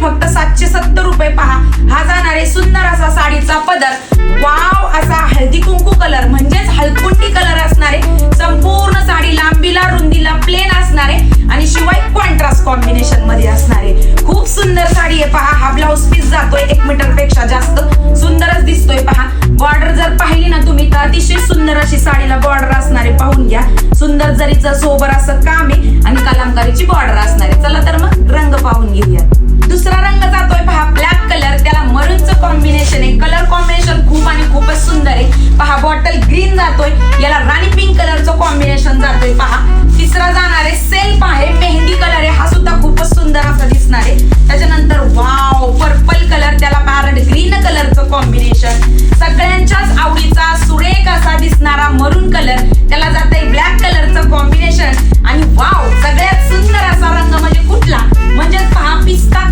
फक्त 770 रुपये. पहा, हा जाणार आहे सुंदर असा साडीचा पदर. वाव, असा हळदी कुंकू कलर म्हणजेच हळकुंडी कलर असणारे. संपूर्ण साडी लांबीला रुंदीला प्लेन असणारे आणि शिवाय कॉन्ट्रास्ट कॉम्बिनेशन मध्ये असणारे. खूप सुंदर साडी आहे. पहा, हा ब्लाउज पीस जातोय 1 मीटर पेक्षा जास्त. सुंदरच दिसतोय. पहा, बॉर्डर जर पाहिली ना तुम्ही तर अतिशय सुंदर अशी साडीला बॉर्डर असणारे. पाहून घ्या, सुंदर जरीचं सोबर असं काम आहे आणि कलमकारीची बॉर्डर असणारे. चला तर मग रंग पाहून घेऊया. दुसरा रंग जातोय पहा ब्लॅक कलर. त्याला मरूनचं कॉम्बिनेशन आहे. कलर कॉम्बिनेशन खूप आणि खूपच सुंदर आहे. पहा, बॉटल ग्रीन जातोय, याला राणी पिंक कलरचं कॉम्बिनेशन जातोय. पहा, तिसरा जाणार आहे सेल्फ आहे, मेहंदी कलर आहे. हा सुद्धा खूपच सुंदर असा दिसणार आहे. त्याच्यानंतर वाव, पर्पल कलर, त्याला पॅरट ग्रीन कलरचं कॉम्बिनेशन. सगळ्यांच्याच आवडीचा सुरेख असा दिसणारा मरून कलर, त्याला जातंय ब्लॅक कलरचं कॉम्बिनेशन. आणि वाव, सगळ्यात सुंदर असा रंग म्हणजे कुठला, म्हणजे पहा पिस्ता